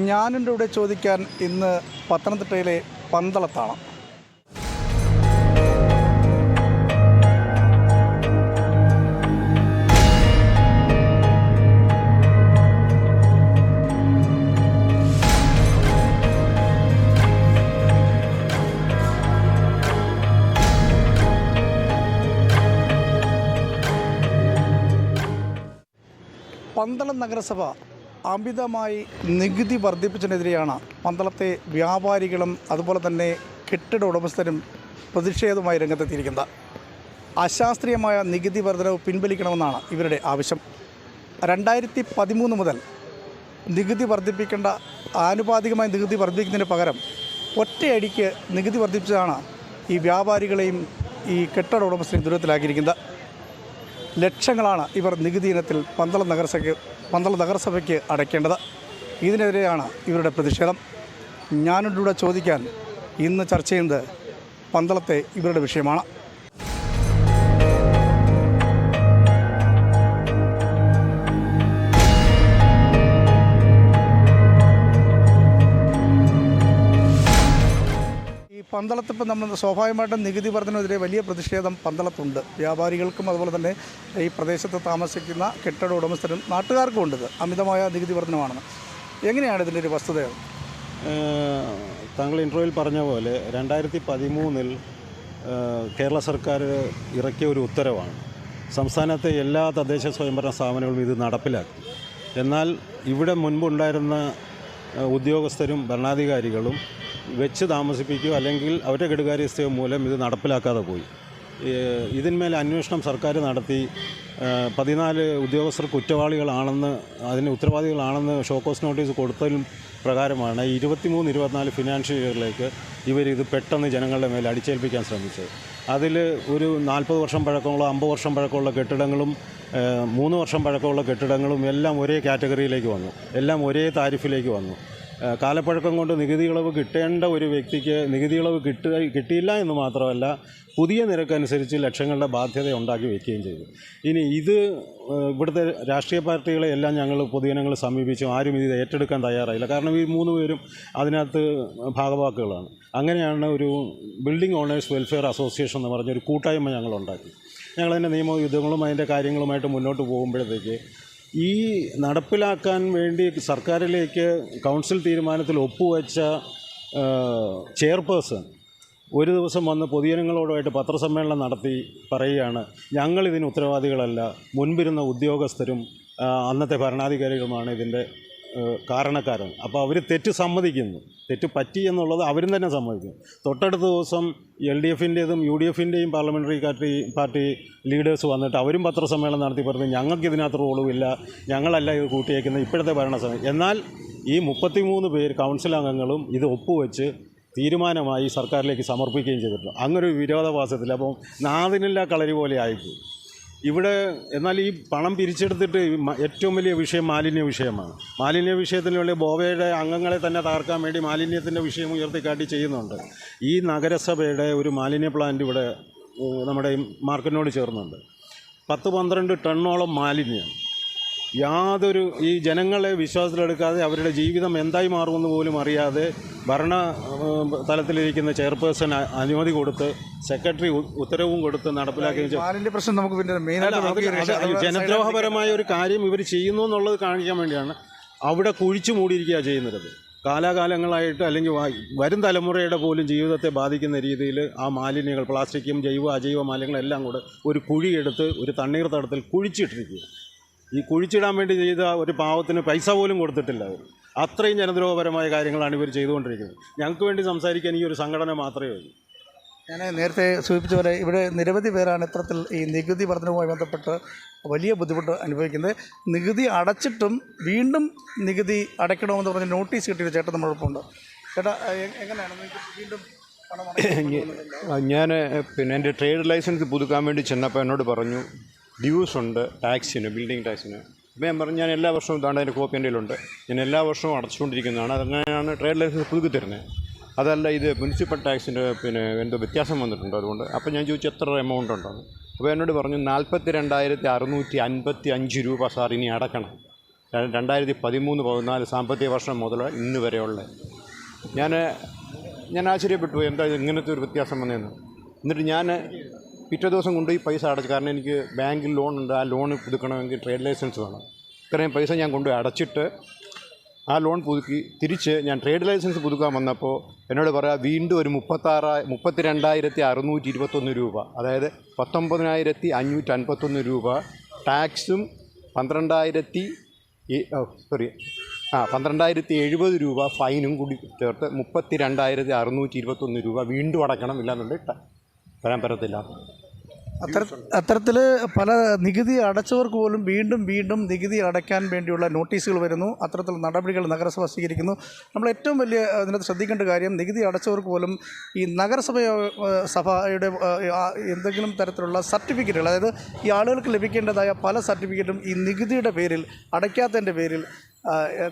ഞാനെൻ്റെ കൂടെ ചോദിക്കാൻ ഇന്ന് പത്തനംതിട്ടയിലെ പന്തളത്താണ്. പന്തളം നഗരസഭ അമിതമായി നികുതി വർദ്ധിപ്പിച്ചതിനെതിരെയാണ് പന്തളത്തെ വ്യാപാരികളും അതുപോലെ തന്നെ കെട്ടിട ഉടമസ്ഥരും പ്രതിഷേധവുമായി രംഗത്തെത്തിയിരിക്കുന്നത്. അശാസ്ത്രീയമായ നികുതി വർധനവ് പിൻവലിക്കണമെന്നാണ് ഇവരുടെ ആവശ്യം. 2013 മുതൽ നികുതി വർദ്ധിപ്പിക്കേണ്ട ആനുപാതികമായ നികുതി വർദ്ധിക്കുന്നതിന് പകരം ഒറ്റയടിക്ക് നികുതി വർദ്ധിപ്പിച്ചതാണ് ഈ വ്യാപാരികളെയും ഈ കെട്ടിട ഉടമസ്ഥരെയും ദുരിതത്തിലാക്കിയിരിക്കുന്നത്. ലക്ഷങ്ങളാണ് ഇവർ നികുതി ഇനത്തിൽ പന്തളം നഗരസഭയ്ക്ക് അടയ്ക്കേണ്ടത്. ഇതിനെതിരെയാണ് ഇവരുടെ പ്രതിഷേധം. ഞാനിവിടെ ചോദിക്കാൻ ഇന്ന് ചർച്ച ചെയ്യുന്നത് പന്തളത്തെ ഇവരുടെ വിഷയമാണ്. പന്തളത്തിപ്പോൾ നമ്മൾ സ്വാഭാവികമായിട്ടും നികുതി വർധനവിനെതിരെ വലിയ പ്രതിഷേധം പന്തളത്തുണ്ട്. വ്യാപാരികൾക്കും അതുപോലെ തന്നെ ഈ പ്രദേശത്ത് താമസിക്കുന്ന കെട്ടിട ഉടമസ്ഥരും നാട്ടുകാർക്കും ഉണ്ട്. അമിതമായ നികുതി വർധനമാണെന്ന്. എങ്ങനെയാണ് ഇതിൻ്റെ ഒരു വസ്തുത? താങ്കൾ ഇൻട്രോയിൽ പറഞ്ഞ പോലെ 2013 കേരള സർക്കാർ ഇറക്കിയ ഒരു ഉത്തരവാണ്. സംസ്ഥാനത്തെ എല്ലാ തദ്ദേശ സ്വയംഭരണ സ്ഥാപനങ്ങളും ഇത് നടപ്പിലാക്കി. എന്നാൽ ഇവിടെ മുൻപുണ്ടായിരുന്ന ഉദ്യോഗസ്ഥരും ഭരണാധികാരികളും വെച്ച് താമസിപ്പിക്കുകയോ അല്ലെങ്കിൽ അവരുടെ കെടുകാര്യസ്ഥയോ മൂലം ഇത് നടപ്പിലാക്കാതെ പോയി. ഇതിന്മേൽ അന്വേഷണം സർക്കാർ നടത്തി 14 ഉദ്യോഗസ്ഥർ കുറ്റവാളികളാണെന്ന്, അതിന് ഉത്തരവാദികളാണെന്ന് ഷോക്കോസ് നോട്ടീസ് കൊടുത്തതിന് പ്രകാരമാണ് 23-24 ഫിനാൻഷ്യൽ ഇയറിലേക്ക് ഇവരിത് പെട്ടെന്ന് ജനങ്ങളുടെ മേൽ അടിച്ചേൽപ്പിക്കാൻ ശ്രമിച്ചത്. അതിൽ ഒരു 40 വർഷം പഴക്കമുള്ള 50 വർഷം പഴക്കമുള്ള കെട്ടിടങ്ങളും 3 വർഷം പഴക്കമുള്ള കെട്ടിടങ്ങളും എല്ലാം ഒരേ കാറ്റഗറിയിലേക്ക് വന്നു, എല്ലാം ഒരേ താരിഫിലേക്ക് വന്നു. കാലപ്പഴക്കം കൊണ്ട് നികുതി ഇളവ് കിട്ടേണ്ട ഒരു വ്യക്തിക്ക് നികുതി ഇളവ് കിട്ടിയില്ല എന്ന് മാത്രമല്ല, പുതിയ നിരക്കനുസരിച്ച് ലക്ഷങ്ങളുടെ ബാധ്യത ഉണ്ടാക്കി വയ്ക്കുകയും ചെയ്തു. ഇനി ഇത് ഇവിടുത്തെ രാഷ്ട്രീയ പാർട്ടികളെ എല്ലാം ഞങ്ങൾ പൊതുജനങ്ങൾ സമീപിച്ചു. ആരും ഇത് ഏറ്റെടുക്കാൻ തയ്യാറായില്ല. കാരണം ഈ 3 പേരും അതിനകത്ത് ഭാഗവാക്കുകളാണ്. അങ്ങനെയാണ് ഒരു ബിൽഡിംഗ് ഓണേഴ്സ് വെൽഫെയർ അസോസിയേഷൻ എന്ന് പറഞ്ഞൊരു കൂട്ടായ്മ ഞങ്ങളുണ്ടാക്കി. ഞങ്ങളതിൻ്റെ നിയമയുദ്ധങ്ങളും അതിൻ്റെ കാര്യങ്ങളുമായിട്ട് മുന്നോട്ട് പോകുമ്പോഴത്തേക്ക് ഈ നടപ്പിലാക്കാൻ വേണ്ടി സർക്കാരിലേക്ക് കൗൺസിൽ തീരുമാനത്തിൽ ഒപ്പുവെച്ച ചെയർപേഴ്സൺ ഒരു ദിവസം വന്ന് പൊതുജനങ്ങളോടുമായിട്ട് പത്രസമ്മേളനം നടത്തി പറയുകയാണ്, ഞങ്ങളിതിന് ഉത്തരവാദികളല്ല, മുൻപിരുന്ന ഉദ്യോഗസ്ഥരും അന്നത്തെ ഭരണാധികാരികളുമാണ് ഇതിൻ്റെ കാരണക്കാരൻ. അപ്പോൾ അവർ തെറ്റ് സമ്മതിക്കുന്നു, തെറ്റ് പറ്റി എന്നുള്ളത് അവരും തന്നെ സമ്മതിക്കും. തൊട്ടടുത്ത ദിവസം LDFിൻ്റേതും UDFിൻ്റെയും പാർലമെൻ്ററി പാർട്ടി ലീഡേഴ്സ് വന്നിട്ട് അവരും പത്രസമ്മേളനം നടത്തി പറഞ്ഞു, ഞങ്ങൾക്ക് ഇതിനകത്ത് റോളുമില്ല, ഞങ്ങളല്ല ഇത് കൂട്ടിയേക്കുന്നത് ഇപ്പോഴത്തെ ഭരണസമിതി. എന്നാൽ ഈ 33 പേർ കൗൺസിൽ അംഗങ്ങളും ഇത് ഒപ്പുവെച്ച് തീരുമാനമായി സർക്കാരിലേക്ക് സമർപ്പിക്കുകയും ചെയ്തിട്ടുണ്ട്. അങ്ങനൊരു വിരോധാഭാസത്തിൽ അപ്പം നാദിനില്ല കളരി പോലെ ആയിപ്പോയി ഇവിടെ. എന്നാൽ ഈ പണം പിരിച്ചെടുത്തിട്ട് ഏറ്റവും വലിയ വിഷയം മാലിന്യ വിഷയമാണ്. മാലിന്യ വിഷയത്തിന് വേണ്ടി ബോവയുടെ അംഗങ്ങളെ തന്നെ തകർക്കാൻ വേണ്ടി മാലിന്യത്തിൻ്റെ വിഷയം ഉയർത്തിക്കാട്ടി ചെയ്യുന്നുണ്ട്. ഈ നഗരസഭയുടെ ഒരു മാലിന്യ പ്ലാന്റ് ഇവിടെ നമ്മുടെ മാർക്കറ്റിനോട് ചേർന്നുണ്ട്. 10-12 ടണ്ണോളം മാലിന്യം യാതൊരു ഈ ജനങ്ങളെ വിശ്വാസത്തിലെടുക്കാതെ അവരുടെ ജീവിതം എന്തായി മാറുമെന്ന് പോലും അറിയാതെ ഭരണ തലത്തിലിരിക്കുന്ന ചെയർപേഴ്സൺ അനുമതി കൊടുത്ത് സെക്രട്ടറി ഉത്തരവും കൊടുത്ത് നടപ്പിലാക്കി. പ്രശ്നം നമുക്ക് പിന്നെ ജനദ്രോഹപരമായ ഒരു കാര്യം ഇവർ ചെയ്യുന്നു എന്നുള്ളത് കാണിക്കാൻ വേണ്ടിയാണ് അവിടെ കുഴിച്ചു മൂടിയിരിക്കുക ചെയ്യുന്നത്. കാലാകാലങ്ങളായിട്ട് അല്ലെങ്കിൽ വരും തലമുറയുടെ പോലും ജീവിതത്തെ ബാധിക്കുന്ന രീതിയിൽ ആ മാലിന്യങ്ങൾ, പ്ലാസ്റ്റിക്കും ജൈവ അജൈവ മാലിന്യങ്ങളെല്ലാം കൂടെ ഒരു കുഴിയെടുത്ത് ഒരു തണ്ണീർത്തടത്തിൽ കുഴിച്ചിട്ടിരിക്കുക. ഈ കുഴിച്ചിടാൻ വേണ്ടി ചെയ്ത ഒരു പാവത്തിന് പൈസ പോലും കൊടുത്തിട്ടില്ല അവർ. അത്രയും ജനദ്രോഹപരമായ കാര്യങ്ങളാണ് ഇവർ ചെയ്തുകൊണ്ടിരിക്കുന്നത്. ഞങ്ങൾക്ക് വേണ്ടി സംസാരിക്കാൻ ഈ ഒരു സംഘടന മാത്രമേ ഉള്ളൂ. ഞാൻ നേരത്തെ സൂചിപ്പിച്ച പോലെ ഇവിടെ നിരവധി പേരാണ് ഇത്തരത്തിൽ ഈ നികുതി വർധനവുമായി ബന്ധപ്പെട്ട് വലിയ ബുദ്ധിമുട്ട് അനുഭവിക്കുന്നത്. നികുതി അടച്ചിട്ടും വീണ്ടും നികുതി അടയ്ക്കണമെന്ന് പറഞ്ഞ് നോട്ടീസ് കിട്ടിയ ചേട്ടൻ നമ്മളോടൊപ്പം ഉണ്ട്. ചേട്ടാ, എങ്ങനെയാണ് വീണ്ടും ഞാൻ എൻ്റെ ട്രേഡ് ലൈസൻസ് പുതുക്കാൻ വേണ്ടി ചെന്നപ്പോൾ എന്നോട് പറഞ്ഞു ഡ്യൂസ് ഉണ്ട് ടാക്സിന്, ബിൽഡിംഗ് ടാക്സിന്. അപ്പോൾ ഞാൻ പറഞ്ഞു, ഞാൻ എല്ലാ വർഷവും ഇതാണ്ട് അതിൻ്റെ കോപ്പി എൻ്റെ കയ്യിലുണ്ട്, ഞാൻ എല്ലാ വർഷവും അടച്ചുകൊണ്ടിരിക്കുന്നതാണ്, അതങ്ങനെയാണ് ട്രേഡ് ലൈസൻസ് പുതുക്കി തരുന്നത്. അതല്ല, ഇത് മുനിസിപ്പൽ ടാക്സിൻ്റെ എന്തോ വ്യത്യാസം വന്നിട്ടുണ്ട് അതുകൊണ്ട്. അപ്പോൾ ഞാൻ ചോദിച്ചു എത്ര എമൗണ്ട് ഉണ്ടെന്ന്. അപ്പോൾ എന്നോട് പറഞ്ഞു 42,655 രൂപ സാർ ഇനി അടക്കണം. 2013-14 സാമ്പത്തിക വർഷം മുതൽ ഇന്ന് വരെയുള്ള ഞാൻ ആശ്ചര്യപ്പെട്ടു എന്താ ഇങ്ങനത്തെ ഒരു വ്യത്യാസം വന്നതെന്ന്. എന്നിട്ട് ഞാൻ പിറ്റേ ദിവസം കൊണ്ടുപോയി പൈസ അടച്ചു. കാരണം എനിക്ക് ബാങ്കിൽ ലോണുണ്ട്, ആ ലോൺ പുതുക്കണമെങ്കിൽ ട്രേഡ് ലൈസൻസ് വേണം. ഇത്രയും പൈസ ഞാൻ കൊണ്ടുപോയി അടച്ചിട്ട് ആ ലോൺ പുതുക്കി തിരിച്ച് ഞാൻ ട്രേഡ് ലൈസൻസ് പുതുക്കാൻ വന്നപ്പോൾ എന്നോട് പറയാം വീണ്ടും ഒരു 32,621 രൂപ, അതായത് 19,551 രൂപ ടാക്സും 12,070 രൂപ ഫൈനും കൂടി ചേർത്ത് 32,621 രൂപ വീണ്ടും അടക്കണം. ഇല്ലാന്നുണ്ടെങ്കിൽ വരാൻ പറ്റത്തില്ല. അത്തരത്തിൽ പല നികുതി അടച്ചവർക്ക് പോലും വീണ്ടും വീണ്ടും നികുതി അടയ്ക്കാൻ വേണ്ടിയുള്ള നോട്ടീസുകൾ വരുന്നു. അത്തരത്തിൽ നടപടികൾ നഗരസഭ സ്വീകരിക്കുന്നു. നമ്മൾ ഏറ്റവും വലിയ അതിനകത്ത് ശ്രദ്ധിക്കേണ്ട കാര്യം, നികുതി അടച്ചവർക്ക് പോലും ഈ സഭയുടെ എന്തെങ്കിലും തരത്തിലുള്ള സർട്ടിഫിക്കറ്റുകൾ, അതായത് ഈ ആളുകൾക്ക് ലഭിക്കേണ്ടതായ പല സർട്ടിഫിക്കറ്റും ഈ നികുതിയുടെ പേരിൽ, അടയ്ക്കാത്തതിൻ്റെ പേരിൽ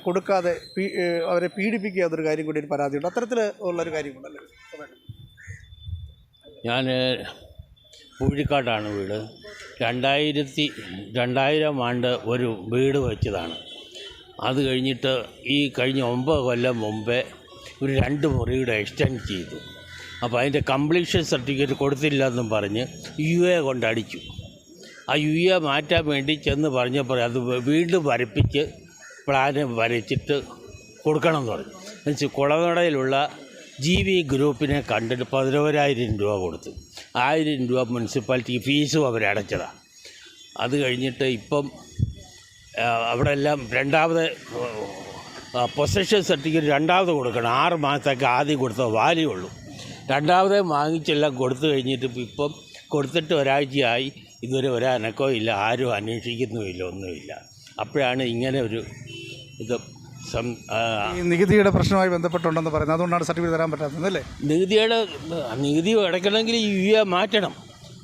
കൊടുക്കാതെ അവരെ പീഡിപ്പിക്കുക എന്നൊരു കാര്യം കൂടി ഒരു പരാതിയുണ്ട്. അത്തരത്തിൽ ഉള്ളൊരു കാര്യമുണ്ടല്ലോ. ഞാൻ പൂഴിക്കാട്ടാണ് വീട്. 2000 ആണ്ട് ഒരു വീട് വെച്ചതാണ്. അത് കഴിഞ്ഞിട്ട് ഈ കഴിഞ്ഞ 9 കൊല്ലം മുമ്പേ ഒരു 2 മുറിയുടെ എക്സ്റ്റെൻഡ് ചെയ്തു. അപ്പോൾ അതിൻ്റെ കംപ്ലീഷൻ സർട്ടിഫിക്കറ്റ് കൊടുത്തില്ല എന്നും പറഞ്ഞ് UA കൊണ്ടടിച്ചു. ആ UA മാറ്റാൻ വേണ്ടി ചെന്ന് പറഞ്ഞപ്പോൾ അത് വീണ്ടും വരപ്പിച്ച് പ്ലാന് വരച്ചിട്ട് കൊടുക്കണം എന്ന് പറഞ്ഞു. എന്നുവെച്ചാൽ കുളനടയിലുള്ള GV ഗ്രൂപ്പിനെ കണ്ടിട്ട് 11,000 രൂപ കൊടുത്തു. 1000 രൂപ മുനിസിപ്പാലിറ്റി ഫീസും അവരടച്ചതാണ്. അത് കഴിഞ്ഞിട്ട് ഇപ്പം അവിടെ എല്ലാം രണ്ടാമത് പൊസഷൻ സർട്ടിഫിക്കറ്റ് രണ്ടാമത് കൊടുക്കണം. 6 മാസത്തേക്ക് ആദ്യം കൊടുത്ത വാല്യൂ ഉള്ളൂ. രണ്ടാമത് വാങ്ങിച്ചെല്ലാം കൊടുത്തു കഴിഞ്ഞിട്ട് ഇപ്പം കൊടുത്തിട്ട് ഒരാഴ്ചയായി, ഇതുവരെ ഒരനക്കവും ഇല്ല, ആരും അന്വേഷിക്കുന്നുമില്ല, ഒന്നുമില്ല. അപ്പോഴാണ് ഇങ്ങനെ ഒരു ഇത് ഈ നികുതിയുടെ പ്രശ്നവുമായി ബന്ധപ്പെട്ടുണ്ടെന്ന് പറയുന്നത്. അതുകൊണ്ടാണ് സർട്ടിഫിക്കറ്റ് തരാൻ പറ്റാത്തത് അല്ലേ? നികുതി അടയ്ക്കണമെങ്കിൽ UA മാറ്റണം.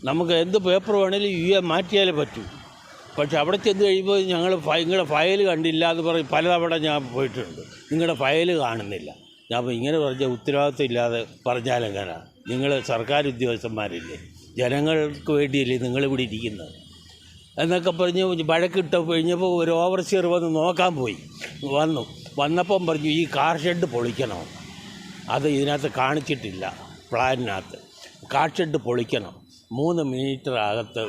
നമുക്ക് എന്ത് പേപ്പർ വേണമെങ്കിലും UA മാറ്റിയാലേ പറ്റൂ. പക്ഷെ അവിടെ ചെന്ന് കഴിയുമ്പോൾ നിങ്ങളുടെ ഫയൽ കണ്ടില്ല എന്ന് പറയും. പലതവണ ഞാൻ പോയിട്ടുണ്ട്, നിങ്ങളുടെ ഫയൽ കാണുന്നില്ല. ഞാൻ ഇങ്ങനെ പറഞ്ഞ ഉത്തരവാദിത്വം ഇല്ലാതെ പറഞ്ഞാലെങ്ങനെ? നിങ്ങൾ സർക്കാർ ഉദ്യോഗസ്ഥന്മാരില്ലേ, ജനങ്ങൾക്ക് വേണ്ടിയല്ലേ നിങ്ങളിവിടെ ഇരിക്കുന്നത് എന്നൊക്കെ പറഞ്ഞ് വഴക്കിട്ട് കഴിഞ്ഞപ്പോൾ ഒരു ഓവർസിയർ വന്ന് നോക്കാൻ പോയി. വന്നപ്പം പറഞ്ഞു ഈ കാർ ഷെഡ് പൊളിക്കണം. അത് ഇതിനകത്ത് കാണിച്ചിട്ടില്ല പ്ലാനിനകത്ത്. കാർ ഷെഡ് പൊളിക്കണം, 3 മീറ്റർ അകത്ത്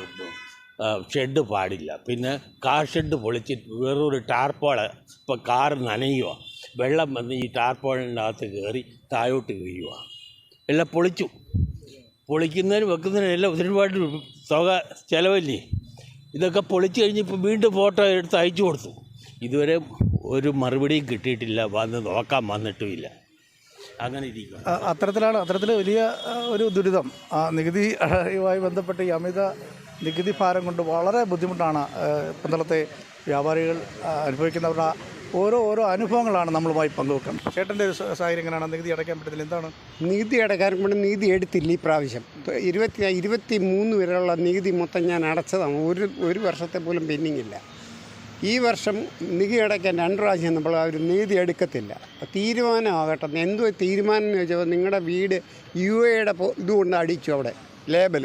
ഷെഡ് പാടില്ല. പിന്നെ കാർ ഷെഡ് പൊളിച്ചിട്ട് വേറൊരു ടാർപോൾ, ഇപ്പോൾ കാർ നനയുക, വെള്ളം വന്ന് ഈ ടാർപോളിൻ്റെ അകത്ത് കയറി താഴോട്ട് വീഴുക. എല്ലാം പൊളിക്കുന്നതിനും വെക്കുന്നതിനും എല്ലാം ഒരുപാട് തുക ചിലവല്ലേ. ഇതൊക്കെ പൊളിച്ച് കഴിഞ്ഞപ്പോൾ വീണ്ടും ഫോട്ടോ എടുത്ത് അയച്ചു കൊടുത്തു. ഇതുവരെ ഒരു മറുപടിയും കിട്ടിയിട്ടില്ല, വന്ന് നോക്കാൻ വന്നിട്ടുമില്ല. അങ്ങനെ ഇരിക്കും. അത്തരത്തിൽ വലിയ ഒരു ദുരിതം നികുതിയുമായി ബന്ധപ്പെട്ട് ഈ അമിത നികുതി ഭാരം കൊണ്ട് വളരെ ബുദ്ധിമുട്ടാണ് പന്തളത്തെ വ്യാപാരികൾ അനുഭവിക്കുന്നവരുടെ ഓരോ അനുഭവങ്ങളാണ് നമ്മളുമായി പങ്കുവെക്കുന്നത്. ചേട്ടൻ്റെ ഒരു സാഹചര്യം എങ്ങനെയാണ്? നികുതി അടയ്ക്കാൻ പറ്റത്തില്ല, എന്താണ്? നികുതി അടയ്ക്കാൻ കൊണ്ട് നികുതി എടുത്തില്ല ഈ പ്രാവശ്യം. 23 വരെയുള്ള നികുതി മൊത്തം ഞാൻ അടച്ചതാണ്. ഒരു വർഷത്തെ പോലും പെൻഡിങ് ഇല്ല. ഈ വർഷം നികുതി അടയ്ക്കാൻ 2 പ്രാവശ്യം നമ്മൾ അവർ നികുതി എടുക്കത്തില്ല. തീരുമാനമാകട്ടെ. എന്തോ തീരുമാനം എന്ന് ചോദിച്ചപ്പോൾ നിങ്ങളുടെ വീട് UAയുടെ ഇതുകൊണ്ട് അടിച്ചു, അവിടെ ലേബൽ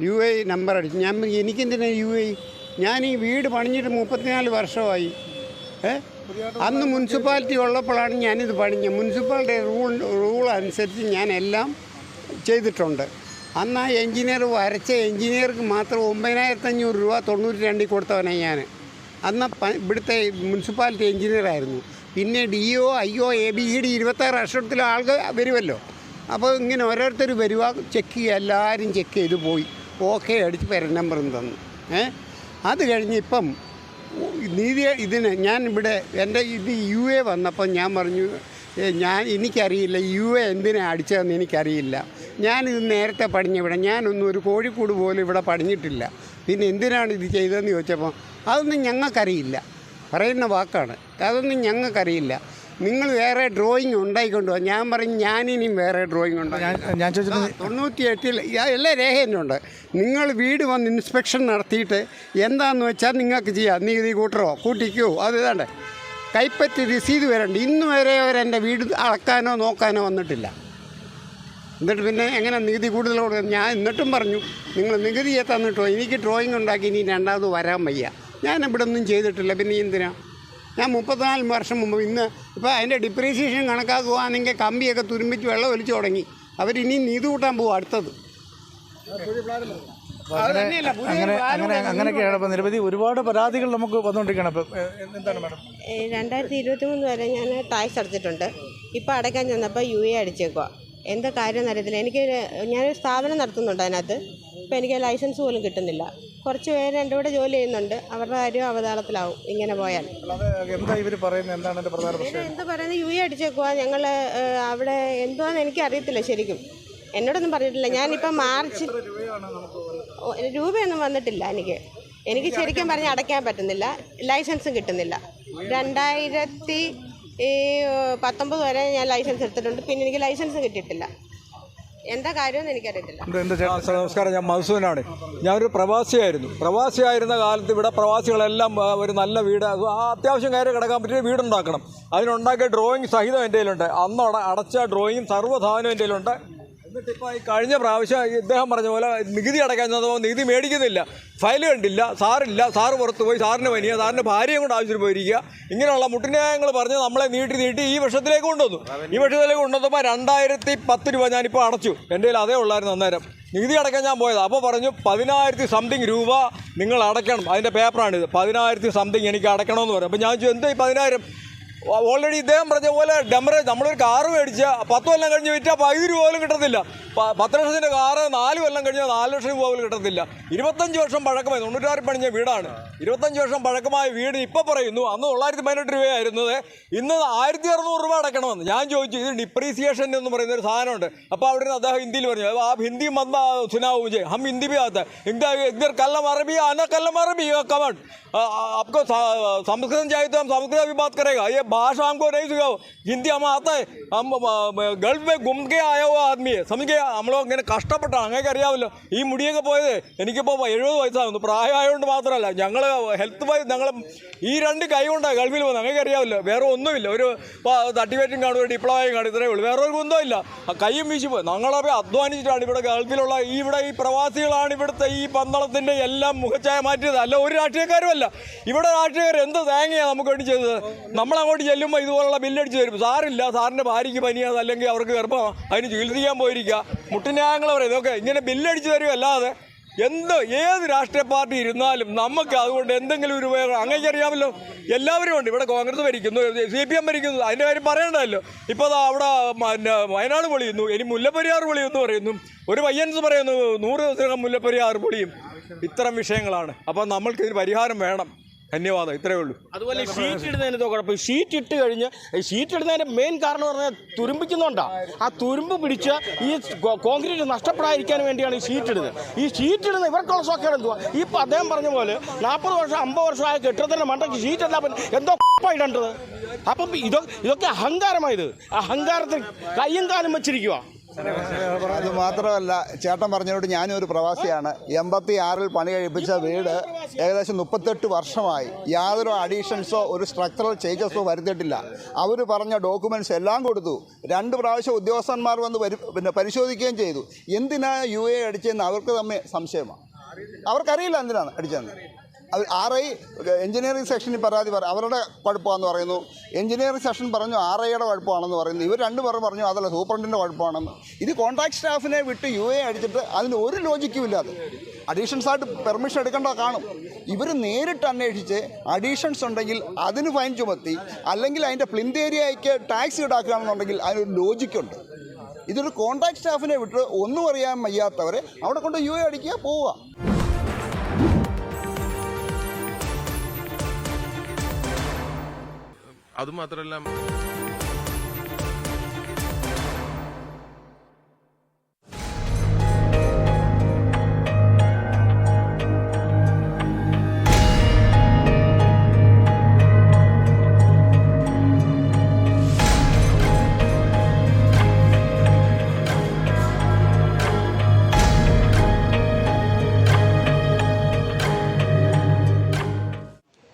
UA നമ്പർ അടിച്ചു. എനിക്കെന്തിനാ UA? ഞാൻ ഈ വീട് പണിഞ്ഞിട്ട് 34 വർഷമായി. അന്ന് മുനിസിപ്പാലിറ്റി ഉള്ളപ്പോഴാണ് ഞാനിത് പണിഞ്ഞത്. മുനിസിപ്പാലിറ്റി റൂൾ അനുസരിച്ച് ഞാൻ എല്ലാം ചെയ്തിട്ടുണ്ട്. അന്ന് ആ എൻജിനീയർ വരച്ച എൻജിനീയർക്ക് മാത്രം 9,500 രൂപ 92 കൊടുത്തവനാണ് ഞാൻ. അന്ന് ഇവിടുത്തെ മുനിസിപ്പാലിറ്റി എൻജിനീയറായിരുന്നു. പിന്നെ DO, IO, ABCD 26 അക്ഷരത്തിൽ ആൾക്ക് വരുമല്ലോ. അപ്പോൾ ഇങ്ങനെ ഓരോരുത്തർ വരുക, ചെക്ക് ചെയ്യുക, എല്ലാവരും ചെക്ക് ചെയ്ത് പോയി ഓക്കെ അടിച്ച് പേരൻ നമ്പറും തന്നു. അത് കഴിഞ്ഞ് ഇപ്പം ഇതിന് ഞാൻ ഇവിടെ എൻ്റെ UA വന്നപ്പോൾ ഞാൻ പറഞ്ഞു എനിക്കറിയില്ല UA എന്തിനാണ് അടിച്ചതെന്ന് എനിക്കറിയില്ല. ഞാനിത് നേരത്തെ പണിഞ്ഞിവിടെ, ഞാനൊന്നും ഒരു കോഴിക്കൂട് പോലും ഇവിടെ പണിഞ്ഞിട്ടില്ല. പിന്നെ എന്തിനാണ് ഇത് ചെയ്തതെന്ന് ചോദിച്ചപ്പോൾ അതൊന്നും ഞങ്ങൾക്കറിയില്ല, പറയുന്ന വാക്കാണ്. അതൊന്നും ഞങ്ങൾക്കറിയില്ല, നിങ്ങൾ വേറെ ഡ്രോയിങ് ഉണ്ടായിക്കൊണ്ടോ. ഞാൻ പറഞ്ഞു ഞാനിനിയും വേറെ ഡ്രോയിങ് ഉണ്ടായി. ഞാൻ ചോദിച്ചത് 98 എല്ലാ രേഖയുണ്ട്. നിങ്ങൾ വീട് വന്ന് ഇൻസ്പെക്ഷൻ നടത്തിയിട്ട് എന്താണെന്ന് വെച്ചാൽ നിങ്ങൾക്ക് ചെയ്യാം. നികുതി കൂട്ടറോ കൂട്ടിക്കോ അത് ഇതാണ്ട് കൈപ്പറ്റി രസീത് വരണ്ട്. ഇന്ന് വരെ അവരെൻ്റെ വീട് അളക്കാനോ നോക്കാനോ വന്നിട്ടില്ല. എന്നിട്ട് പിന്നെ എങ്ങനെ നികുതി കൂടുതലോട് ഞാൻ എന്നിട്ടും പറഞ്ഞു നിങ്ങൾ നികുതിയെ തന്നിട്ടോ, എനിക്ക് ഡ്രോയിങ് ഉണ്ടാക്കി ഇനി രണ്ടാമത് വരാൻ വയ്യ. ഞാൻ ഇവിടെ ഒന്നും ചെയ്തിട്ടില്ല, പിന്നെ എന്തിനാ ഞാൻ 34 വർഷം മുമ്പ് ഇപ്പോൾ അതിൻ്റെ ഡിപ്രീസിയേഷൻ കണക്കാക്കുകയാണെങ്കിൽ കമ്പിയൊക്കെ തുരുമ്പിച്ച് വെള്ളം ഒലിച്ചു തുടങ്ങി. അവരിനി നീതി കൂട്ടാൻ പോകും അടുത്തത്. അങ്ങനെയൊക്കെയാണ് ഇപ്പോൾ നിരവധി ഒരുപാട് പരാതികൾ നമുക്ക് വന്നുകൊണ്ടിരിക്കുകയാണ്. അപ്പോൾ എന്താണ് മാഡം? 2023 വരെ ഞാൻ ടാക്സ് അടച്ചിട്ടുണ്ട്. ഇപ്പോൾ അടയ്ക്കാൻ ചെന്നപ്പോൾ UA അടിച്ചേക്കുക. എന്താ കാര്യം എന്നറിയത്തില്ല. ഞാനൊരു സ്ഥാപനം നടത്തുന്നുണ്ട് അതിനകത്ത്. ഇപ്പോൾ എനിക്ക് ലൈസൻസ് പോലും കിട്ടുന്നില്ല. കുറച്ച് പേര് എൻ്റെ കൂടെ ജോലി ചെയ്യുന്നുണ്ട്. അവരുടെ കാര്യം അവതാളത്തിലാവും ഇങ്ങനെ പോയാൽ. എന്താ ഇവർ പറയുന്നത്? എന്താണ് എൻ്റെ പ്രധാന പ്രശ്നം? എന്താ പറയുന്നത്? UA അടിച്ചേക്കുക. ഞങ്ങൾ അവിടെ എന്തുവാന്ന് എനിക്കറിയത്തില്ല ശരിക്കും. എന്നോടൊന്നും പറഞ്ഞിട്ടില്ല. ഞാനിപ്പോൾ മാർച്ച് രൂപയൊന്നും വന്നിട്ടില്ല എനിക്ക് ശരിക്കും പറഞ്ഞ് അടയ്ക്കാൻ പറ്റുന്നില്ല. ലൈസൻസും കിട്ടുന്നില്ല. 2019 വരെ ഞാൻ ലൈസൻസ് എടുത്തിട്ടുണ്ട്. പിന്നെ എനിക്ക് ലൈസൻസ് കിട്ടിയിട്ടില്ല. എന്താ കാര്യമെന്ന് എനിക്കറിയത്തില്ല. നമസ്കാരം, ഞാൻ മധുസൂദനാണ്. ഞാനൊരു പ്രവാസിയായിരുന്ന കാലത്ത് ഇവിടെ പ്രവാസികളെല്ലാം ഒരു നല്ല വീട്, അത്യാവശ്യം കയറി കിടക്കാൻ പറ്റിയ വീടുണ്ടാക്കണം. അതിനുണ്ടാക്കിയ ഡ്രോയിങ് സഹിതം എൻ്റെ കയ്യിലുണ്ട്. അന്ന് അടച്ച ഡ്രോയിങ്ങും സർവ്വസാധനവും എൻ്റെ കയ്യിലുണ്ട്. എന്നിട്ടിപ്പോൾ ഈ കഴിഞ്ഞ പ്രാവശ്യം ഇദ്ദേഹം പറഞ്ഞ പോലെ നികുതി അടയ്ക്കാൻ ചെന്നപ്പോൾ നികുതി മേടിക്കുന്നില്ല, ഫയൽ കണ്ടില്ല, സാറ് പുറത്ത് പോയി, സാറിന് പനിയ, സാറിൻ്റെ ഭാര്യയും കൊണ്ട് ആവശ്യത്തിന് പോയിരിക്കുക. ഇങ്ങനെയുള്ള മുട്ടുന്യായങ്ങൾ പറഞ്ഞ് നമ്മളെ നീട്ടി ഈ വർഷത്തിലേക്ക് കൊണ്ടുവന്നു. ഈ വർഷത്തിലേക്ക് കൊണ്ടുവന്നപ്പോൾ 2010 രൂപ ഞാനിപ്പോൾ അടച്ചു. എൻ്റെ കയ്യിൽ അതേ ഉള്ളായിരുന്നു അന്നേരം. നികുതി അടയ്ക്കാൻ ഞാൻ പോയത്. അപ്പോൾ പറഞ്ഞു 10,000 സംതിങ് രൂപ നിങ്ങൾ അടയ്ക്കണം. അതിൻ്റെ പേപ്പറാണിത്. 10,000 സംതിങ് എനിക്ക് അടയ്ക്കണമെന്ന് പറയും. അപ്പോൾ ഞാൻ ചോദിച്ചു, എന്താ ഈ 10,000? ഓൾറെഡി ഇദ്ദേഹം പറഞ്ഞ പോലെ ഡെമറേജ്, നമ്മളൊരു കാറ് മേടിച്ച 10 കൊല്ലം കഴിഞ്ഞ് വിറ്റാൽ 10 രൂപ പോലും കിട്ടത്തില്ല. 10 ലക്ഷത്തിൻ്റെ കാറ് 4 കൊല്ലം കഴിഞ്ഞാൽ 4 ലക്ഷം രൂപ പോലും കിട്ടത്തില്ല. 25 വർഷം പഴക്കമായി, 96 പണിഞ്ഞ വീടാണ്. 25 വർഷം പഴക്കമായ വീട് ഇപ്പോൾ പറയുന്നു അന്ന് 918 രൂപയായിരുന്നത്, ഇന്ന് 1600 രൂപ അടയ്ക്കണമെന്ന്. ഞാൻ ചോദിച്ചു, ഇത് ഡിപ്രീസിയേഷൻ എന്ന് പറയുന്ന ഒരു സാധനമുണ്ട്. അപ്പോൾ അവിടെ നിന്ന് അദ്ദേഹം ഹിന്ദിയിൽ പറഞ്ഞു, ആ ഹിന്ദി മന്ദ സുനാവ് മുझे, हम हिंदी भी आता है, इधर कलम अरबी आना, कलम अरबी कमंड, आपको संस्कृत चाहिए तो हम संस्कृत भी बात करेगा, ये भाषा हमको नहीं सिखाओ, हिंदी हम आता है, हम गल्फ में घूम के आया हुआ आदमी है, समझ गया. നമ്മളോ ഇങ്ങനെ കഷ്ടപ്പെട്ടാണ്, അങ്ങനെ അറിയാമല്ലോ. ഈ മുടിയൊക്കെ പോയത് എനിക്കിപ്പോൾ 70 വയസ്സാകുന്നു. പ്രായമായതുകൊണ്ട് മാത്രമല്ല, ഞങ്ങൾ ഹെൽത്ത് വൈസ് ഞങ്ങൾ ഈ 2 കൈ കൊണ്ടാണ് ഗൾഫിൽ പോകുന്നത്. അങ്ങനെ അറിയാമല്ലോ. വേറെ ഒന്നുമില്ല. ഒരു സർട്ടിഫിക്കറ്റും കാണും, ഒരു ഡിപ്ലോമയും കാണും, ഇത്രയേ ഉള്ളൂ. വേറെ ഒരു ബന്ധമില്ല. കൈയും വീശി പോയി. ഞങ്ങളെ അധ്വാനിച്ചിട്ടാണ് ഇവിടെ ഗൾഫിലുള്ള ഈ പ്രവാസികളാണ് ഇവിടുത്തെ ഈ പന്തളത്തിൻ്റെ എല്ലാം മുഖച്ഛായ മാറ്റിയത്. അല്ല ഒരു രാഷ്ട്രീയക്കാരും അല്ല. ഇവിടെ രാഷ്ട്രീയക്കാർ എന്ത് തേങ്ങയാണ് നമുക്ക് വേണ്ടി ചെയ്തത്? നമ്മളങ്ങോട്ട് ചെല്ലുമ്പോൾ ഇതുപോലുള്ള ബില്ലടിച്ച് തരും. സാറില്ല, സാറിൻ്റെ ഭാര്യയ്ക്ക് പനിയാണ്, അല്ലെങ്കിൽ അവർക്ക് ഗർഭമാണ്, അതിന് ചികിത്സിക്കാൻ പോയിരിക്കുക. മുട്ടുന്യായങ്ങൾ പറയും. ഇതൊക്കെ ഇങ്ങനെ ബില്ലടിച്ച് തരും. അല്ലാതെ ഏത് രാഷ്ട്രീയ പാർട്ടി ഇരുന്നാലും നമുക്ക് അതുകൊണ്ട് എന്തെങ്കിലും ഒരു ഉപയോഗം അങ്ങനെ അറിയാമല്ലോ. എല്ലാവരും ഉണ്ട്. ഇവിടെ കോൺഗ്രസ് ഭരിക്കുന്നു, CPM ഭരിക്കുന്നു, അതിൻ്റെ കാര്യം പറയണ്ടല്ലോ. ഇപ്പോൾ അവിടെ വയനാട് പൊളിയുന്നു, ഇനി മുല്ലപ്പെരിയാർ പൊളിയെന്ന് പറയുന്നു. ഒരു പയ്യൻസ് പറയുന്നു 100 ദിവസം മുല്ലപ്പെരിയാർ പൊളിയും. ഇത്തരം വിഷയങ്ങളാണ്. അപ്പോൾ നമ്മൾക്കിതിന് പരിഹാരം വേണം. ധന്യവാദം. ഇത്രയേ ഉള്ളൂ. അതുപോലെ ഷീറ്റ് ഇടുന്നതിന് കുഴപ്പം. ഷീറ്റ് ഇട്ട് കഴിഞ്ഞ് ഷീറ്റ് ഇടുന്നതിൻ്റെ മെയിൻ കാരണം പറഞ്ഞാൽ തുരുമ്പിക്കുന്നുണ്ടാണ്. ആ തുരുമ്പ് പിടിച്ച് ഈ കോൺക്രീറ്റ് നഷ്ടപ്പെടാതിരിക്കാൻ വേണ്ടിയാണ് ഈ ഷീറ്റ് ഇടുന്നത്. ഈ ഷീറ്റ് ഇടുന്ന ഇവർക്കുള്ള സോക്കേട് എന്തുവാ? ഇപ്പോൾ അദ്ദേഹം പറഞ്ഞ പോലെ 40 വർഷം 50 വർഷമായ കെട്ടിടത്തിൻ്റെ മണ്ടയ്ക്ക് ഷീറ്റ് ഇടാൻ എന്തോ ഇടേണ്ടത്. അപ്പം ഇതൊക്കെ അഹങ്കാരമായത്. അഹങ്കാരത്തിൽ കയ്യും കാലും വെച്ചിരിക്കുക. അത് മാത്രമല്ല, ചേട്ടൻ പറഞ്ഞോട് ഞാനും ഒരു പ്രവാസിയാണ്. 86-ൽ പണി കഴിപ്പിച്ച വീട് ഏകദേശം 38 വർഷമായി. യാതൊരു അഡീഷൻസോ ഒരു സ്ട്രക്ചറൽ ചേഞ്ചസോ വരുത്തിയിട്ടില്ല. അവർ പറഞ്ഞ ഡോക്യുമെൻറ്റ്സ് എല്ലാം കൊടുത്തു. 2 പ്രാവശ്യം ഉദ്യോഗസ്ഥന്മാർ വന്ന് പരിശോധിക്കുകയും ചെയ്തു. എന്തിനാണ് UA അടിച്ചതെന്ന് അവർക്ക് തമ്മിൽ സംശയമാണ്. അവർക്കറിയില്ല എന്തിനാണ് അടിച്ചതെന്ന്. RI എഞ്ചിനീയറിംഗ് സെക്ഷനിൽ പരാതി അവരുടെ കുഴപ്പമാണെന്ന് പറയുന്നു. എഞ്ചിനീയറിംഗ് സെക്ഷൻ പറഞ്ഞു RIയുടെ കുഴപ്പമാണെന്ന് പറയുന്നു. ഇവർ 2 പേർ പറഞ്ഞു അതല്ല സൂപ്രണ്ടിൻ്റെ കുഴപ്പമാണെന്ന്. ഇത് കോൺട്രാക്ട് സ്റ്റാഫിനെ വിട്ട് UA അടിച്ചിട്ട് അതിന് ഒരു ലോജിക്കും ഇല്ലാതെ അഡീഷൻസ് ആയിട്ട് പെർമിഷൻ എടുക്കേണ്ട കാണും. ഇവർ നേരിട്ട് അന്വേഷിച്ച് അഡീഷൻസ് ഉണ്ടെങ്കിൽ അതിന് ഫൈൻ ചുമത്തി, അല്ലെങ്കിൽ അതിൻ്റെ പ്ലിന്ത് ഏരിയയ്ക്ക് ടാക്സ് ഈടാക്കുകയാണെന്നുണ്ടെങ്കിൽ അതിനൊരു ലോജിക്കുണ്ട്. ഇതൊരു കോൺട്രാക്ട് സ്റ്റാഫിനെ വിട്ട് ഒന്നും അറിയാൻ വയ്യാത്തവരെ അവിടെ കൊണ്ട് UA അടിക്കുക, പോവുക. അതുമാത്രമല്ല,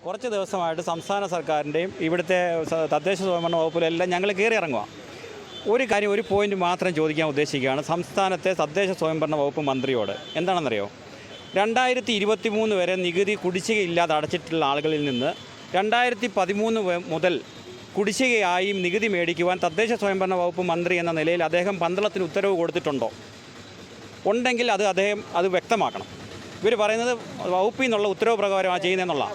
കുറച്ച് ദിവസമായിട്ട് സംസ്ഥാന സർക്കാരിൻ്റെയും ഇവിടുത്തെ തദ്ദേശ സ്വയംഭരണ വകുപ്പിലെല്ലാം ഞങ്ങൾ കയറി ഇറങ്ങുക. ഒരു പോയിൻ്റ് മാത്രം ചോദിക്കാൻ ഉദ്ദേശിക്കുകയാണ് സംസ്ഥാനത്തെ തദ്ദേശ സ്വയംഭരണ വകുപ്പ് മന്ത്രിയോട്. എന്താണെന്നറിയോ? 2023 വരെ നികുതി കുടിശ്ശികയില്ലാതെ അടച്ചിട്ടുള്ള ആളുകളിൽ നിന്ന് 2013 മുതൽ കുടിശ്ശികയായും നികുതി മേടിക്കുവാൻ തദ്ദേശ സ്വയംഭരണ വകുപ്പ് മന്ത്രി എന്ന നിലയിൽ അദ്ദേഹം പന്തളത്തിന് ഉത്തരവ് കൊടുത്തിട്ടുണ്ടോ? ഉണ്ടെങ്കിൽ അദ്ദേഹം അത് വ്യക്തമാക്കണം. ഇവർ പറയുന്നത് വകുപ്പിൽ നിന്നുള്ള ഉത്തരവ് പ്രകാരമാണ് ചെയ്യുന്നതെന്നുള്ള,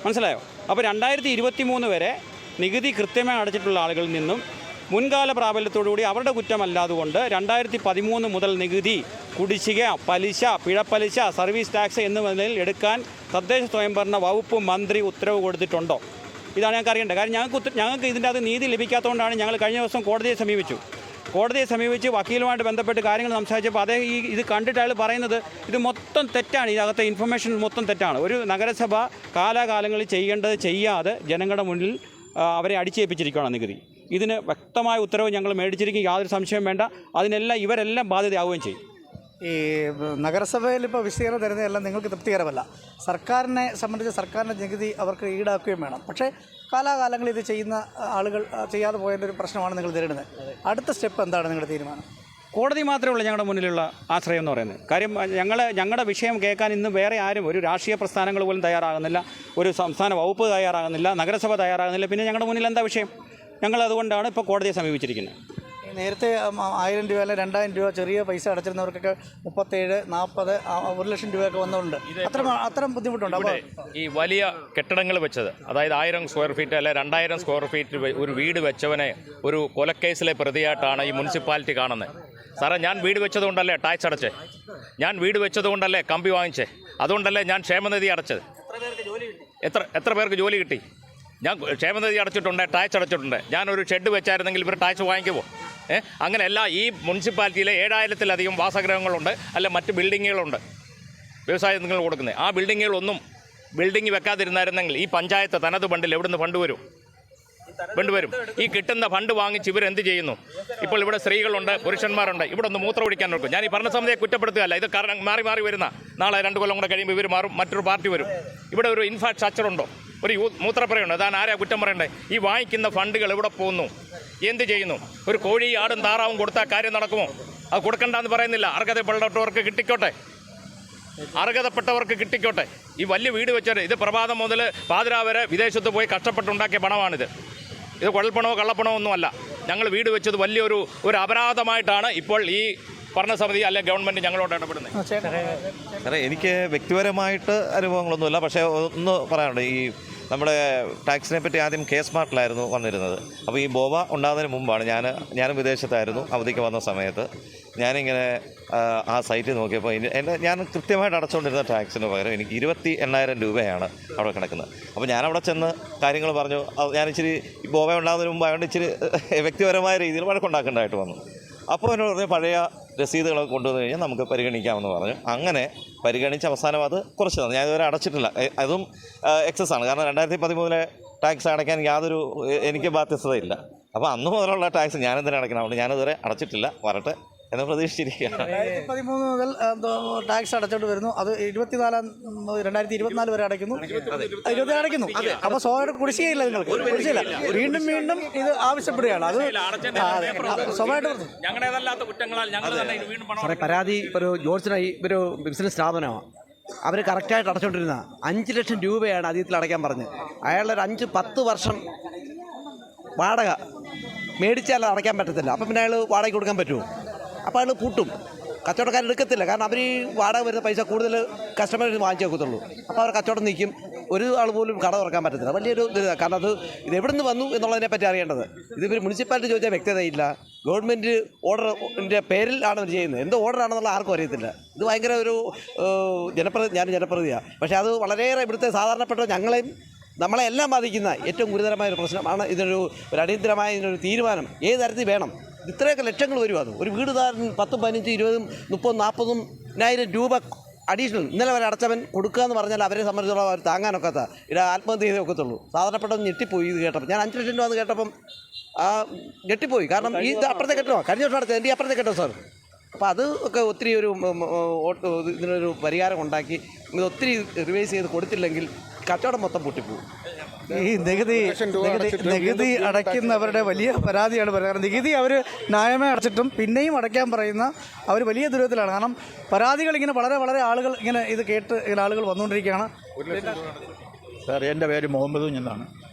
മനസ്സിലായോ? അപ്പോൾ 2023 വരെ നികുതി കൃത്യമായി അടച്ചിട്ടുള്ള ആളുകളിൽ നിന്നും മുൻകാല പ്രാബല്യത്തോടുകൂടി അവരുടെ കുറ്റമല്ലാതുകൊണ്ട് 2013 മുതൽ നികുതി കുടിശ്ശിക, പലിശ, പിഴപ്പലിശ, സർവീസ് ടാക്സ് എന്നിവ എടുക്കാൻ തദ്ദേശ സ്വയംഭരണ വകുപ്പ് മന്ത്രി ഉത്തരവ് കൊടുത്തിട്ടുണ്ടോ? ഇതാണ് ഞങ്ങൾക്ക് അറിയേണ്ടത്. കാരണം ഞങ്ങൾക്ക് ഇതിൻ്റെ അത് നീതി ലഭിക്കാത്തതുകൊണ്ടാണ് ഞങ്ങൾ കഴിഞ്ഞ ദിവസം കോടതിയെ സമീപിച്ച് വക്കീലുമായിട്ട് ബന്ധപ്പെട്ട് കാര്യങ്ങൾ സംസാരിച്ചപ്പോൾ അദ്ദേഹം ഇത് കണ്ടിട്ട് അയാൾ പറയുന്നത് ഇത് മൊത്തം തെറ്റാണ്, ഇതിനകത്തെ ഇൻഫർമേഷൻ മൊത്തം തെറ്റാണ്. ഒരു നഗരസഭ കാലാകാലങ്ങളിൽ ചെയ്യേണ്ടത് ചെയ്യാതെ ജനങ്ങളുടെ മുന്നിൽ അവരെ അടിച്ചേൽപ്പിച്ചിരിക്കുകയാണ് നികുതി. ഇതിന് വ്യക്തമായ ഉത്തരവ് ഞങ്ങൾ മേടിച്ചിരിക്കും, യാതൊരു സംശയം വേണ്ട. അതിനെല്ലാം ഇവരെല്ലാം ബാധ്യതയാവുകയും ചെയ്യും. ഈ നഗരസഭയിൽ ഇപ്പോൾ വിസ്തീർണം തരുന്നതെല്ലാം നിങ്ങൾക്ക് തൃപ്തികരമല്ല. സർക്കാരിനെ സംബന്ധിച്ച് സർക്കാരിൻ്റെ നികുതി അവർക്ക് ഈടാക്കുകയും വേണം. പക്ഷേ കാലാകാലങ്ങളിൽ ഇത് ചെയ്യുന്ന ആളുകൾ ചെയ്യാതെ പോയതിൻ്റെ ഒരു പ്രശ്നമാണ് നിങ്ങൾ നേരിടുന്നത്. അടുത്ത സ്റ്റെപ്പ് എന്താണ് നിങ്ങളുടെ തീരുമാനം? കോടതി മാത്രമേ ഉള്ളൂ ഞങ്ങളുടെ മുന്നിലുള്ള ആശ്രയം എന്ന് പറയുന്നത്. കാര്യം ഞങ്ങളുടെ വിഷയം കേൾക്കാൻ ഇന്ന് വേറെ ആരും, ഒരു രാഷ്ട്രീയ പ്രസ്ഥാനങ്ങൾ പോലും തയ്യാറാകുന്നില്ല, ഒരു സംസ്ഥാന വകുപ്പ് തയ്യാറാകുന്നില്ല, നഗരസഭ തയ്യാറാകുന്നില്ല. പിന്നെ ഞങ്ങളുടെ മുന്നിൽ എന്താ വിഷയം? ഞങ്ങൾ അതുകൊണ്ടാണ് ഇപ്പോൾ കോടതിയെ സമീപിച്ചിരിക്കുന്നത്. നേരത്തെ 1000 രൂപ അല്ലെങ്കിൽ 2000 രൂപ ചെറിയ പൈസ അടച്ചിരുന്നവർക്കൊക്കെ 37, 40, 1 ലക്ഷം രൂപയൊക്കെ വന്നുണ്ട്. അത്ര ബുദ്ധിമുട്ടുണ്ട്. അപ്പോൾ ഈ വലിയ കെട്ടിടങ്ങൾ വെച്ചത്, അതായത് 1000 സ്ക്വയർ ഫീറ്റ് അല്ലെ 2000 സ്ക്വയർ ഫീറ്റ് ഒരു വീട് വെച്ചവനെ ഒരു കൊലക്കേസിലെ പ്രതിയായിട്ടാണ് ഈ മുനിസിപ്പാലിറ്റി കാണുന്നത്. സാറേ, ഞാൻ വീട് വെച്ചതുകൊണ്ടല്ലേ ടാക്സ് അടച്ചേ? ഞാൻ വീട് വെച്ചതുകൊണ്ടല്ലേ കമ്പി വാങ്ങിച്ചേ? അതുകൊണ്ടല്ലേ ഞാൻ ക്ഷേമനിധി അടച്ചത്? എത്ര പേർക്ക് ജോലി കിട്ടി? ഞാൻ ക്ഷേമനിധി അടച്ചിട്ടുണ്ട്, ടാക്സ് അടച്ചിട്ടുണ്ട്. ഞാനൊരു ഷെഡ് വെച്ചായിരുന്നെങ്കിൽ ഇവർ ടാക്സ് വാങ്ങിക്കുമോ? അങ്ങനെയല്ല. ഈ മുനിസിപ്പാലിറ്റിയിലെ 7000-ലധികം വാസഗൃഹങ്ങളുണ്ട്, അല്ല മറ്റ് ബിൽഡിങ്ങുകളുണ്ട് വ്യവസായങ്ങൾ കൊടുക്കുന്നത്. ആ ബിൽഡിംഗ് വെക്കാതിരുന്നായിരുന്നെങ്കിൽ ഈ പഞ്ചായത്ത് തനത് ഫണ്ടിൽ എവിടുന്ന് ഫണ്ട് വരും? ഈ കിട്ടുന്ന ഫണ്ട് വാങ്ങിച്ച് ഇവരെന്ത് ചെയ്യുന്നു? ഇപ്പോൾ ഇവിടെ സ്ത്രീകളുണ്ട്, പുരുഷന്മാരുണ്ട്. ഇവിടെ ഒന്ന് മൂത്രം ഒഴിക്കാൻ നോക്കും. ഞാൻ ഈ ഭരണസമിതിയെ കുറ്റപ്പെടുത്തുകയല്ല. ഇത് കാരണം മാറി വരുന്ന നാളെ 2 കൊല്ലം കൂടെ കഴിയുമ്പോൾ ഇവർ മാറും, മറ്റൊരു പാർട്ടി വരും. ഇവിടെ ഒരു ഇൻഫ്രാസ്ട്രക്ചർ ഉണ്ടോ? ഒരു മൂത്രപ്പുരയുണ്ട്. അതാണ് ആരാ കുറ്റം പറയണ്ടേ? ഈ വാങ്ങിക്കുന്ന ഫണ്ടുകൾ എവിടെ പോകുന്നു? എന്ത് ചെയ്യുന്നു? ഒരു കോഴി, ആടും താറാവും കൊടുത്താൽ കാര്യം നടക്കുമോ? അത് കൊടുക്കണ്ടെന്ന് പറയുന്നില്ല. അർഹതപ്പെട്ടവർക്ക് കിട്ടിക്കോട്ടെ. ഈ വലിയ വീട് വെച്ചത് ഇത് പ്രഭാതം മുതൽ പാതിരാ വരെ വിദേശത്ത് പോയി കഷ്ടപ്പെട്ടുണ്ടാക്കിയ പണമാണിത്. ഇത് കുഴൽപ്പണമോ കള്ളപ്പണമോ ഒന്നുമല്ല. ഞങ്ങൾ വീട് വെച്ചത് വലിയൊരു അപരാധമായിട്ടാണ് ഇപ്പോൾ ഈ ഭരണസമിതി അല്ലെങ്കിൽ ഗവൺമെൻറ് ഞങ്ങളോട് ഇടപെടുന്നത്. സാറേ, എനിക്ക് വ്യക്തിപരമായിട്ട് അനുഭവങ്ങളൊന്നുമില്ല. പക്ഷേ ഒന്ന് പറയാനുണ്ട്. ഈ നമ്മുടെ ടാക്സിനെ പറ്റി ആദ്യം K-സ്മാർട്ടിലായിരുന്നു വന്നിരുന്നത്. അപ്പോൾ ഈ ബോവ ഉണ്ടാകുന്നതിന് മുമ്പാണ് ഞാനും വിദേശത്തായിരുന്നു. അവധിക്ക് വന്ന സമയത്ത് ഞാനിങ്ങനെ ആ സൈറ്റ് നോക്കിയപ്പോൾ ഞാൻ കൃത്യമായിട്ട് അടച്ചുകൊണ്ടിരുന്ന ടാക്സിന് പകരം എനിക്ക് 28,000 രൂപയാണ് അവിടെ കിടക്കുന്നത്. അപ്പോൾ ഞാനവിടെ ചെന്ന് കാര്യങ്ങൾ പറഞ്ഞു. ഞാനിച്ചിരി ബോവ ഉണ്ടാകുന്നതിന് മുമ്പ് അതുകൊണ്ട് ഇച്ചിരി വ്യക്തിപരമായ രീതിയിൽ വഴക്കുണ്ടാക്കേണ്ടതായിട്ട് വന്നു. അപ്പോൾ എന്നോട് പറഞ്ഞു പഴയ രസീതുകളൊക്കെ കൊണ്ടുവന്ന് കഴിഞ്ഞാൽ നമുക്ക് പരിഗണിക്കാമെന്ന് പറഞ്ഞു. അങ്ങനെ പരിഗണിച്ച് അവസാനം അത് കുറച്ച് തന്നു. ഞാൻ ഇതുവരെ അടച്ചിട്ടില്ല. അതും എക്സസ് ആണ്. കാരണം 2013 ടാക്സ് അടയ്ക്കാൻ എനിക്ക് ബാധ്യതയില്ല. അപ്പോൾ അന്ന് മുതലുള്ള ടാക്സ് ഞാനെന്തിനാ അടയ്ക്കണം? അതുകൊണ്ട് ഞാനിതുവരെ അടച്ചിട്ടില്ല. വരട്ടെ എന്ന് പ്രതീക്ഷിച്ചിരിക്കുകയാണ്. 2013 മുതൽ ടാക്സ് അടച്ചോണ്ട് വരുന്നു. അത് 2024 വരെ അടയ്ക്കുന്നു. 20 അടയ്ക്കുന്നു. അപ്പോൾ സ്വാഭാവിക കുടിശ്ശികയില്ല, നിങ്ങൾക്ക് കുടിശ്ശികയില്ല. വീണ്ടും ഇത് ആവശ്യപ്പെടുകയാണ്. അത് സ്വാഭാവികമായിട്ട് സാറേ, പരാതി ഒരു ജോൺസണായി ഒരു ബിസിനസ് സ്ഥാപനമാണ്. അവർ കറക്റ്റായിട്ട് അടച്ചുകൊണ്ടിരുന്ന 5 ലക്ഷം രൂപയാണ് അതീതത്തിൽ അടയ്ക്കാൻ പറഞ്ഞത്. അയാളൊരു 5-10 വർഷം വാടക മേടിച്ചാൽ അടയ്ക്കാൻ പറ്റത്തില്ല. അപ്പം പിന്നെ അയാൾ വാടക കൊടുക്കാൻ പറ്റുമോ? അപ്പോൾ അയാൾ പൂട്ടും. കച്ചവടക്കാരെടുക്കത്തില്ല. കാരണം അവർ വാടക വരുന്ന പൈസ കൂടുതൽ കസ്റ്റമേഴ്സ് വാങ്ങിച്ചു വെക്കത്തുള്ളൂ. അപ്പോൾ അവർ കച്ചവടം നിൽക്കും. ഒരു ആൾ പോലും കട തുറക്കാൻ പറ്റത്തില്ല. വലിയൊരു കാരണം ഇത് എവിടെ നിന്ന് വന്നു എന്നുള്ളതിനെ പറ്റി അറിയേണ്ടത്. ഇതിപ്പോൾ മുനിസിപ്പാലിറ്റി ചോദിച്ചാൽ വ്യക്തതയില്ല. ഗവൺമെൻറ് ഓർഡറിൻ്റെ പേരിൽ ആണ് അവർ ചെയ്യുന്നത്. എന്ത് ഓർഡറാണെന്നുള്ള ആർക്കും അറിയത്തില്ല. ഇത് ഭയങ്കര ഒരു ഞാൻ ജനപ്രതിനിധിയാണ്. പക്ഷേ അത് വളരെയേറെ ഇവിടുത്തെ സാധാരണപ്പെട്ട നമ്മളെ എല്ലാം ബാധിക്കുന്ന ഏറ്റവും ഗുരുതരമായൊരു പ്രശ്നമാണ്. ഇതിനൊരു അടിയന്തരമായ ഇതിനൊരു തീരുമാനം ഏത് തരത്തിൽ വേണം. ഇത്രയൊക്കെ ലക്ഷങ്ങൾ വരും. അത് ഒരു വീടുകാരൻ 10, 15, 20, 30, 40,000 രൂപ അഡീഷണൽ ഇന്നലെ വരെ അടച്ചവൻ കൊടുക്കുക എന്ന് പറഞ്ഞാൽ അവരെ സംബന്ധിച്ചോളം അവർ താങ്ങാനൊക്കത്ത ഇവിടെ ആത്മഹത്യ ചെയ്തേ ഒക്കത്തുള്ളൂ. സാധാരണപ്പെട്ട ഞെട്ടിപ്പോയി ഇത് കേട്ടപ്പോൾ. ഞാൻ 5 ലക്ഷം രൂപ എന്ന് കേട്ടപ്പം ഞെട്ടിപ്പോയി. കാരണം ഈ ഇത് അപ്പുറത്തെ കെട്ടോ കഴിഞ്ഞ വർഷം അടച്ചത് എൻ്റെ അപ്പുറത്തെ കെട്ടോ സാർ. അപ്പോൾ അത് ഒക്കെ ഒത്തിരി ഇതിനൊരു പരിഹാരം ഉണ്ടാക്കി ഇത് ഒത്തിരി റിവൈസ് ചെയ്ത് കൊടുത്തില്ലെങ്കിൽ കച്ചവടം മൊത്തം പൊട്ടിപ്പോകും. ഈ നികുതി അടയ്ക്കുന്നവരുടെ വലിയ പരാതിയാണ് പറയുന്നത്. നികുതി അവർ ന്യായമായി അടച്ചിട്ടും പിന്നെയും അടയ്ക്കാൻ പറയുന്ന അവർ വലിയ ദുരിതത്തിലാണ്. കാരണം പരാതികൾ ഇങ്ങനെ വളരെ ആളുകൾ ഇങ്ങനെ ഇത് കേട്ട് ഇങ്ങനെ ആളുകൾ വന്നുകൊണ്ടിരിക്കുകയാണ്. സാർ എൻ്റെ പേര് മുഹമ്മദ് എന്നാണ്.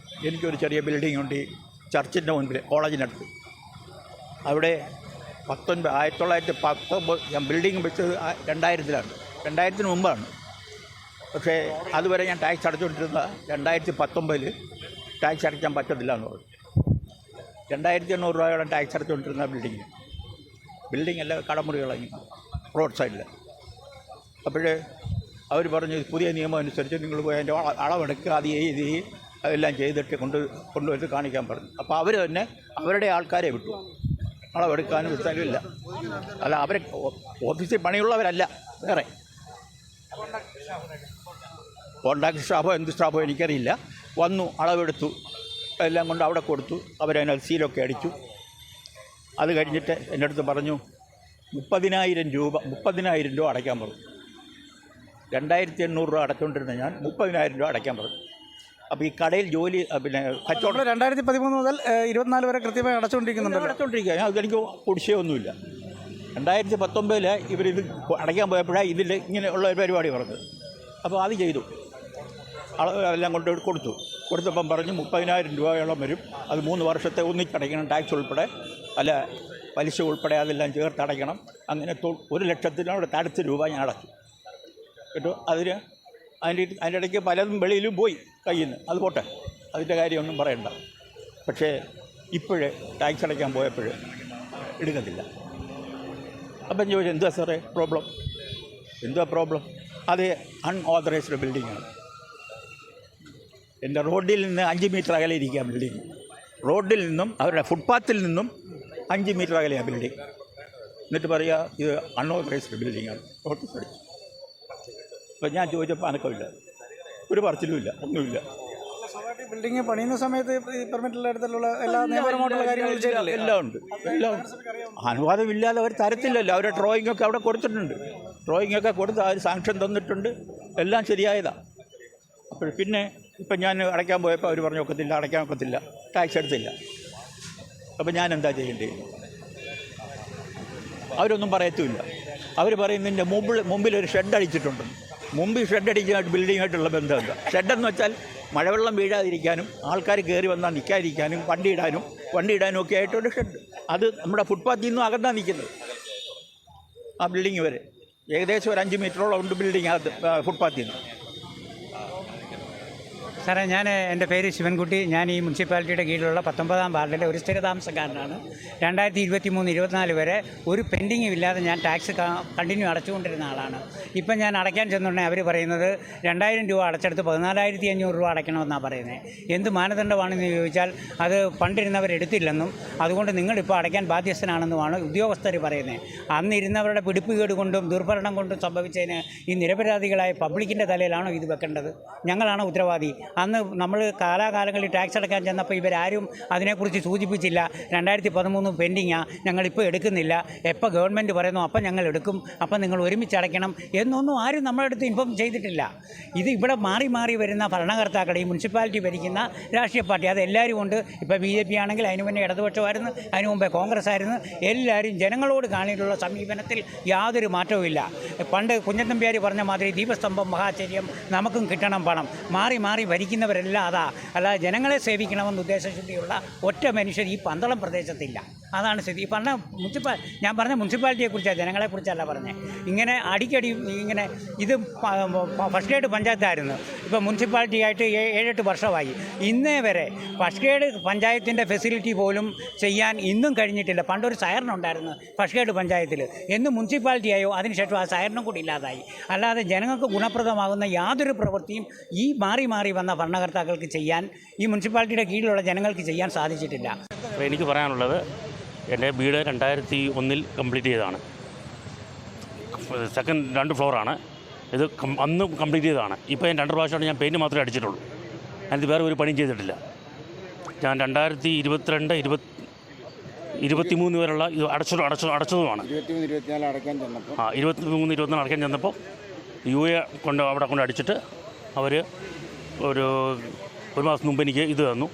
എനിക്കൊരു ചെറിയ ബിൽഡിംഗ് ഉണ്ട് ഈ ചർച്ചിൻ്റെ മുൻപിൽ, കോളേജിനടുത്ത്. അവിടെ 1919 ഞാൻ ബിൽഡിംഗ് വെച്ചത് 2000-ലാണ്, 2000-ന് മുമ്പാണ്. പക്ഷേ അതുവരെ ഞാൻ ടാക്സ് അടച്ചുകൊണ്ടിരുന്ന 2019 ടാക്സ് അടയ്ക്കാൻ പറ്റത്തില്ല എന്ന് പറഞ്ഞു. 2800 രൂപയോളം ടാക്സ് അടച്ചുകൊണ്ടിരുന്ന ബിൽഡിംഗ് എല്ലാം കടമുറികളായി റോഡ് സൈഡിൽ. അപ്പോഴേ അവർ പറഞ്ഞു പുതിയ നിയമം അനുസരിച്ച് നിങ്ങൾ പോയി അതിൻ്റെ അളവെടുക്കുക, അത് ഇത് അതെല്ലാം ചെയ്തിട്ട് കൊണ്ടുവന്ന് കാണിക്കാൻ പറഞ്ഞു. അപ്പോൾ അവർ തന്നെ അവരുടെ ആൾക്കാരെ വിട്ടു, അളവെടുക്കാനും വിട്ടാലും ഇല്ല. അല്ല, അവർ ഓഫീസിൽ പണിയുള്ളവരല്ല, വേറെ കോൺട്രാക്ട് സ്റ്റാഫോ എന്ത് സ്റ്റാഫോ എനിക്കറിയില്ല. വന്നു, അളവെടുത്തു, എല്ലാം കൊണ്ട് അവിടെ കൊടുത്തു. അവരതിനകത്ത് സീലൊക്കെ അടിച്ചു. അത് കഴിഞ്ഞിട്ട് എൻ്റെ അടുത്ത് പറഞ്ഞു 30,000 രൂപ അടയ്ക്കാൻ പറഞ്ഞു. 2800 രൂപ അടച്ചുകൊണ്ടിരുന്ന ഞാൻ 30,000 രൂപ അടയ്ക്കാൻ പറഞ്ഞു. അപ്പോൾ ഈ കടയിൽ ജോലി പിന്നെ കച്ചവടം 2013 മുതൽ 24 വരെ കൃത്യമായി അടച്ചുകൊണ്ടിരിക്കുക. അതെനിക്ക് കുടിശ്ശികയൊന്നുമില്ല. 2019 ഇവരിത് അടയ്ക്കാൻ പോയപ്പോഴാണ് ഇതിൽ ഇങ്ങനെയുള്ള ഒരു പരിപാടി പറഞ്ഞത്. അപ്പോൾ അത് ചെയ്തു, എല്ലാം കൊണ്ട് കൊടുത്തപ്പം പറഞ്ഞു 30,000 രൂപയോളം വരും. അത് 3 വർഷത്തെ ഒന്നിച്ചടയ്ക്കണം, ടാക്സ് ഉൾപ്പെടെ, അല്ല പലിശ ഉൾപ്പെടെ അതെല്ലാം ചേർത്ത് അടയ്ക്കണം. അങ്ങനെ 1,00,000 അടുത്ത രൂപ ഞാൻ അടച്ചു കേട്ടോ. അതിൻ്റെ ഇടയ്ക്ക് പലതും വെളിയിലും പോയി കയ്യിൽ നിന്ന്, അത് പോട്ടെ, അതിൻ്റെ കാര്യമൊന്നും പറയണ്ട. പക്ഷേ ഇപ്പോഴേ ടാക്സ് അടയ്ക്കാൻ പോയപ്പോൾ എടുക്കത്തില്ല. അപ്പം ചോദിച്ചു എന്താ സാറേ പ്രോബ്ലം, എന്താ പ്രോബ്ലം? അത് അൺഓതറൈസ്ഡ് ബിൽഡിങ്ങാണ്. എൻ്റെ റോഡിൽ നിന്ന് 5 മീറ്റർ അകലെ ഇരിക്കുക ബിൽഡിങ്. റോഡിൽ നിന്നും അവരുടെ ഫുട്പാത്തിൽ നിന്നും 5 മീറ്റർ അകലെയാണ് ബിൽഡിങ്. എന്നിട്ട് പറയുക ഇത് അൺഓതറൈസ്ഡ് ബിൽഡിങ്ങാണ്, നോട്ടീസ് അടിച്ചു. അപ്പം ഞാൻ ചോദിച്ചപ്പോൾ അനക്കമില്ല, ഒരു പറച്ചിലുമില്ല, ഒന്നുമില്ല. ബിൽഡിങ് പണിയുന്ന സമയത്ത് ഈ പെർമിറ്റുള്ള ഇടത്തിലുള്ള എല്ലാ നിയമപരമായിട്ടുള്ള കാര്യങ്ങളും എല്ലാം ഉണ്ട്. അനുവാദമില്ലാതെ അവർ തരത്തില്ലല്ലോ. അവരുടെ ഡ്രോയിങ്ങൊക്കെ അവിടെ കൊടുത്തിട്ടുണ്ട്, ഡ്രോയിങ്ങൊക്കെ കൊടുത്ത് അവർ സാങ്ഷൻ തന്നിട്ടുണ്ട്, എല്ലാം ശരിയായതാണ്. അപ്പോൾ പിന്നെ ഇപ്പം ഞാൻ അടയ്ക്കാൻ പോയപ്പോൾ അവർ പറഞ്ഞു അടയ്ക്കാൻ ഒക്കത്തില്ല, ടാക്സ് എടുത്തില്ല. അപ്പം ഞാൻ എന്താ ചെയ്യേണ്ടത്? അവരൊന്നും പറയത്തുമില്ല. അവർ പറയുന്നതിൻ്റെ മുമ്പിൽ ഒരു ഷെഡ് അടിച്ചിട്ടുണ്ടെന്ന്. മുമ്പിൽ ഷെഡ് അടിക്കാനായിട്ട് ബിൽഡിങ്ങായിട്ടുള്ള ബന്ധം എന്താ? ഷെഡെന്ന് വെച്ചാൽ മഴവെള്ളം വീഴാതിരിക്കാനും ആൾക്കാർ കയറി വന്നാൽ നിൽക്കാതിരിക്കാനും വണ്ടി ഇടാനും ഒക്കെ ആയിട്ടൊരു ഷെഡ്. അത് നമ്മുടെ ഫുട്പാത്തിൽ നിന്നും അകന്നാണ് നിൽക്കുന്നത് ആ ബിൽഡിങ് വരെ. ഏകദേശം ഒരു 5 മീറ്ററോളം ഉണ്ട് ബിൽഡിങ് അത് ഫുട്പാത്തിൽ നിന്ന്. സാറേ, എൻ്റെ പേര് ശിവൻകുട്ടി. ഞാൻ ഈ മുനിസിപ്പാലിറ്റിയുടെ കീഴിലുള്ള 19-ാം വാർഡിലെ ഒരു സ്ഥിരതാമസക്കാരനാണ്. 2023-24 വരെ ഒരു പെൻഡിങ്ങും ഇല്ലാതെ ഞാൻ ടാക്സ് കണ്ടിന്യൂ അടച്ചുകൊണ്ടിരുന്ന ആളാണ്. ഇപ്പം ഞാൻ അടയ്ക്കാൻ ചെന്നുണ്ടെങ്കിൽ അവർ പറയുന്നത് 2,000 രൂപ അടച്ചെടുത്ത് 14,500 രൂപ അടയ്ക്കണമെന്നാണ് പറയുന്നത്. എന്ത് മാനദണ്ഡമാണെന്ന് ചോദിച്ചാൽ അത് പണ്ടിരുന്നവരെടുത്തില്ലെന്നും അതുകൊണ്ട് നിങ്ങളിപ്പോൾ അടയ്ക്കാൻ ബാധ്യസ്ഥനാണെന്നുമാണ് ഉദ്യോഗസ്ഥർ പറയുന്നത്. അന്നിരുന്നവരുടെ പിടിപ്പുകേട് കൊണ്ടും ദുർഭരണം കൊണ്ടും സംഭവിച്ചതിന് ഈ നിരപരാധികളായ പബ്ലിക്കിൻ്റെ തലയിലാണോ ഇത് വെക്കേണ്ടത്? ഞങ്ങളാണ് ഉത്തരവാദി. അന്ന് നമ്മൾ കാലാകാലങ്ങളിൽ ടാക്സ് അടയ്ക്കാൻ ചെന്നപ്പോൾ ഇവരാരും അതിനെക്കുറിച്ച് സൂചിപ്പിച്ചില്ല. 2013 പെൻഡിങ്ങാണ്, ഞങ്ങളിപ്പോൾ എടുക്കുന്നില്ല, എപ്പോൾ ഗവൺമെൻറ് പറയുന്നു അപ്പം ഞങ്ങൾ എടുക്കും, അപ്പം നിങ്ങൾ ഒരുമിച്ച് അടയ്ക്കണം എന്നൊന്നും ആരും നമ്മളടുത്ത് ഇൻഫോം ചെയ്തിട്ടില്ല. ഇത് ഇവിടെ മാറി വരുന്ന ഭരണകർത്താക്കൾ, ഈ മുനിസിപ്പാലിറ്റി ഭരിക്കുന്ന രാഷ്ട്രീയ പാർട്ടി, അത് എല്ലാവരും ഉണ്ട്. ഇപ്പോൾ BJP ആണെങ്കിൽ അതിന് മുന്നേ ഇടതുപക്ഷമായിരുന്നു, അതിന് മുമ്പേ കോൺഗ്രസ് ആയിരുന്നു. എല്ലാവരും ജനങ്ങളോട് കാണിയിട്ടുള്ള സമീപനത്തിൽ യാതൊരു മാറ്റവുമില്ല. പണ്ട് കുഞ്ഞത്തമ്പ്യാർ പറഞ്ഞ മാതിരി ദീപസ്തംഭം മഹാചര്യം, നമുക്കും കിട്ടണം പണം, മാറി ഭരിക്കുന്നവരെല്ലാം അതാ. അല്ലാതെ ജനങ്ങളെ സേവിക്കണമെന്ന് ഉദ്ദേശശുദ്ധിയുള്ള ഒറ്റ മനുഷ്യർ ഈ പന്തളം പ്രദേശത്തില്ല. അതാണ് സ്ഥിതി. ഞാൻ പറഞ്ഞ മുനിസിപ്പാലിറ്റിയെക്കുറിച്ചാണ്, ജനങ്ങളെക്കുറിച്ചല്ല പറഞ്ഞത്. ഇങ്ങനെ അടിക്കടി ഇങ്ങനെ ഇത് ഫസ്റ്റ് ഗ്രേഡ് പഞ്ചായത്തായിരുന്നു, ഇപ്പോൾ മുനിസിപ്പാലിറ്റിയായിട്ട് 7-8 വർഷമായി. ഇന്നേ വരെ ഫസ്റ്റ് ഗ്രേഡ് പഞ്ചായത്തിൻ്റെ ഫെസിലിറ്റി പോലും ചെയ്യാൻ ഇന്നും കഴിഞ്ഞിട്ടില്ല. പണ്ടൊരു സഹകരണം ഫസ്റ്റ് ഗ്രേഡ് പഞ്ചായത്തിൽ, എന്ന് മുനിസിപ്പാലിറ്റിയായോ അതിനുശേഷം ആ സഹകരണം കൂടി ഇല്ലാതായി. അല്ലാതെ ജനങ്ങൾക്ക് ഗുണപ്രദമാകുന്ന യാതൊരു പ്രവൃത്തിയും ഈ മാറി വന്ന ഭരണകർത്താക്കൾക്ക് ചെയ്യാൻ, ഈ മുനിസിപ്പാലിറ്റിയുടെ കീഴിലുള്ള ജനങ്ങൾക്ക് ചെയ്യാൻ സാധിച്ചിട്ടില്ല. അപ്പോൾ എനിക്ക് പറയാനുള്ളത്, എൻ്റെ വീട് 2001 കംപ്ലീറ്റ് ചെയ്തതാണ്. സെക്കൻഡ് 2 ഫ്ലോറാണ് ഇത്. അന്ന് കംപ്ലീറ്റ് ചെയ്തതാണ്. ഇപ്പോൾ ഞാൻ 2 പ്രാവശ്യമാണ് ഞാൻ പെയിൻറ്റ് മാത്രമേ അടിച്ചിട്ടുള്ളൂ. അതിന് വേറെ ഒരു പണിയും ചെയ്തിട്ടില്ല. ഞാൻ 2022, 23 വരെയുള്ള ഇത് അടച്ചതുമാണ്. 23-24 അടയ്ക്കാൻ ചെന്നപ്പോൾ 23-24 അടയ്ക്കാൻ ചെന്നപ്പോൾ UA അവിടെ കൊണ്ട് അടിച്ചിട്ട് അവർ ഒരു മാസം മുമ്പ് എനിക്ക് ഇത് തന്നു,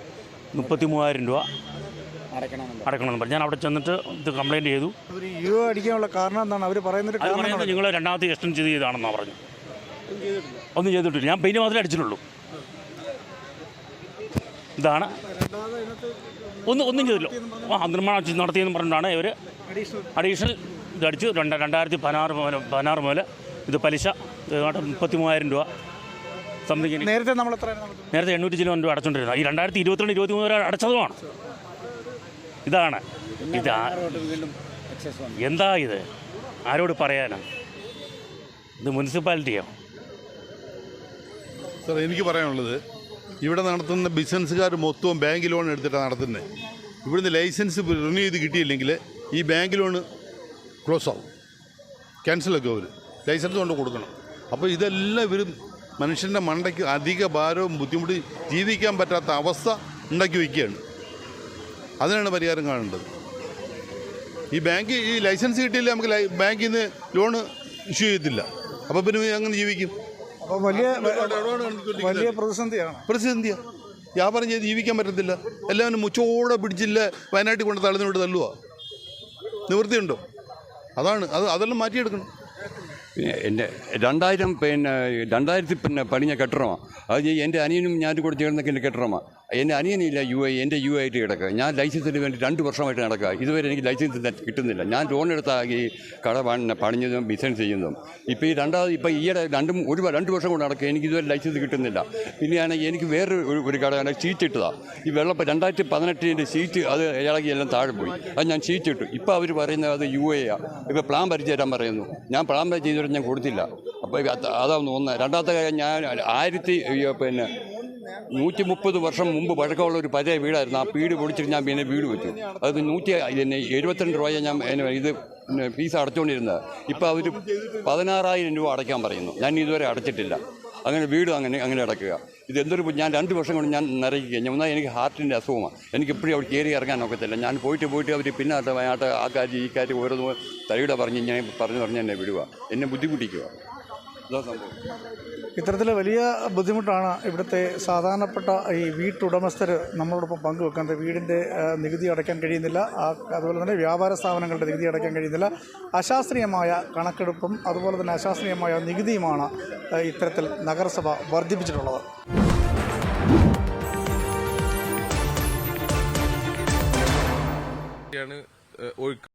33,000 രൂപ അടയ്ക്കണമെന്ന് പറഞ്ഞു. ഞാൻ അവിടെ ചെന്നിട്ട് ഇത് കംപ്ലയിൻറ്റ് ചെയ്തു. അടിക്കാനുള്ള കാരണം എന്താണ് അവർ പറയുന്നത്? നിങ്ങൾ 2ാമത്തെ എക്സ്റ്റെൻഡ് ചെയ്താണെന്നാണ് പറഞ്ഞു. ഒന്നും ചെയ്തിട്ടില്ല. ഞാൻ പെയിൻറ്റ് മാത്രമേ അടിച്ചിട്ടുള്ളൂ. ഇതാണ് ഒന്നും ചെയ്തില്ല. നിർമ്മാണം നടത്തിയെന്ന് പറഞ്ഞിട്ടാണ് ഇവർ അഡീഷണൽ ഇതടിച്ചു. 2016 മുതൽ ഇത് പലിശ 33,000 രൂപ സംതിങ്. നേരത്തെ നമ്മൾ നേരത്തെ 800 ചില രൂപ അടച്ചുകൊണ്ടിരുന്നത്. ഈ 2022-23 വരെ അടച്ചതുമാണ്. ഇതാണ് എന്താ ഇത്? ആരോട് പറയാനാണ്? ഇത് മുനിസിപ്പാലിറ്റിയോ? സാർ, എനിക്ക് പറയാനുള്ളത്, ഇവിടെ നടത്തുന്ന ബിസിനസ്സുകാർ മൊത്തവും ബാങ്ക് ലോൺ എടുത്തിട്ടാണ് നടത്തുന്നത്. ഇവിടുന്ന് ലൈസൻസ് റിന്യൂ ചെയ്ത് കിട്ടിയില്ലെങ്കിൽ ഈ ബാങ്ക് ലോൺ ക്ലോസ് ആവും, ക്യാൻസലൊക്കെ അവർ ലൈസൻസ് കൊണ്ട് കൊടുക്കണം. അപ്പോൾ ഇതെല്ലാം ഇവർ മനുഷ്യൻ്റെ മണ്ടയ്ക്ക് അധിക ഭാരവും ബുദ്ധിമുട്ടി ജീവിക്കാൻ പറ്റാത്ത അവസ്ഥ ഉണ്ടാക്കി വയ്ക്കുകയാണ്. അതിനാണ് പരിഹാരം കാണേണ്ടത്. ഈ ലൈസൻസ് കിട്ടിയില്ല, നമുക്ക് ബാങ്കിൽ നിന്ന് ലോണ് ഇഷ്യൂ ചെയ്യത്തില്ല. അപ്പോൾ പിന്നെ അങ്ങനെ ജീവിക്കും. അപ്പോൾ വലിയ പ്രതിസന്ധിയാണ്. വ്യാപാരം ചെയ്ത് ജീവിക്കാൻ പറ്റത്തില്ല. എല്ലാവരും മുച്ചോടെ പിടിച്ചില്ല വയനാട്ടിൽ കൊണ്ട് തള്ളുന്നോട്ട് തള്ളുക. നിവൃത്തിയുണ്ടോ? അതെല്ലാം മാറ്റിയെടുക്കണം. എൻ്റെ 2000 പണിഞ്ഞ കെട്ടിടമാണ്. അത് എൻ്റെ അനിയനും ഞാനും കൂടെ ചേർന്നൊക്കെ എൻ്റെ കെട്ടിടമാണ്. എൻ്റെ അനിയനില്ല എൻ്റെ യു ആയിട്ട് കിടക്കുക. ഞാൻ ലൈസൻസിന് വേണ്ടി 2 വർഷമായിട്ട് നടക്കുക. ഇതുവരെ എനിക്ക് ലൈസൻസ് കിട്ടുന്നില്ല. ഞാൻ ലോൺ എടുത്താൽ ഈ കട പണിഞ്ഞതും ബിസിനസ് ചെയ്യുന്നതും. ഇപ്പോൾ ഇപ്പോൾ ഈയിടെ 2 വർഷം കൊണ്ട് നടക്കുക. എനിക്ക് ഇതുവരെ ലൈസൻസ് കിട്ടുന്നില്ല. പിന്നെയാണ് എനിക്ക് വേറൊരു കട ഷീറ്റ് ഇട്ടതാണ്. ഈ 2018 ഷീറ്റ് അത് ഇളകി എല്ലാം താഴെ പോയി. അത് ഞാൻ ഷീറ്റ് ഇട്ടു. ഇപ്പോൾ അവർ പറയുന്നത് അത് UA ആണ്. ഇപ്പോൾ പ്ലാൻ വരച്ച് തരാൻ പറയുന്നു. ഞാൻ പ്ലാൻ വരച്ച് ചെയ്തിട്ട് ഞാൻ കൊടുത്തില്ല. അപ്പോൾ അതാവുന്നു ഒന്ന്. രണ്ടാമത്തെ കാര്യം, ഞാൻ 130 വർഷം മുമ്പ് പഴക്കമുള്ള ഒരു പഴയ വീടായിരുന്നു. ആ വീട് പൊളിച്ചിട്ട് ഞാൻ പിന്നെ വീട് വെച്ചു. അത് 172 രൂപയെ ഞാൻ ഇത് ഫീസ് അടച്ചുകൊണ്ടിരുന്നത്. ഇപ്പോൾ അവർ 16,000 രൂപ അടയ്ക്കാൻ പറയുന്നു. ഞാൻ ഇതുവരെ അടച്ചിട്ടില്ല. അങ്ങനെ വീട് അങ്ങനെ അടക്കുക. ഞാൻ 2 വർഷം കൊണ്ട് ഞാൻ നിറയ്ക്കുക. ഒന്നാൽ എനിക്ക് ഹാർട്ടിൻ്റെ അസുഖമാണ്. എനിക്കെപ്പോഴും അവിടെ കയറി ഇറങ്ങാൻ ഒക്കത്തില്ല. ഞാൻ പോയിട്ട് അവർ പിന്നെ ആ കാര്യം ഈ കാര്യം ഓരോന്ന് തലയുടെ പറഞ്ഞ് എന്നെ വിടുക, എന്നെ ബുദ്ധിമുട്ടിക്കുക. ഇതാ സംഭവം. ഇത്തരത്തിൽ വലിയ ബുദ്ധിമുട്ടാണ് ഇവിടുത്തെ സാധാരണപ്പെട്ട ഈ വീട്ടുടമസ്ഥർ നമ്മളോടൊപ്പം പങ്കുവെക്കുന്നത്. വീടിൻ്റെ നികുതി അടയ്ക്കാൻ കഴിയുന്നില്ല, അതുപോലെ തന്നെ വ്യാപാര സ്ഥാപനങ്ങളുടെ നികുതി അടയ്ക്കാൻ കഴിയുന്നില്ല. അശാസ്ത്രീയമായ കണക്കെടുപ്പും അതുപോലെ തന്നെ അശാസ്ത്രീയമായ നികുതിയുമാണ് ഇത്തരത്തിൽ നഗരസഭ വർദ്ധിപ്പിച്ചിട്ടുള്ളത്.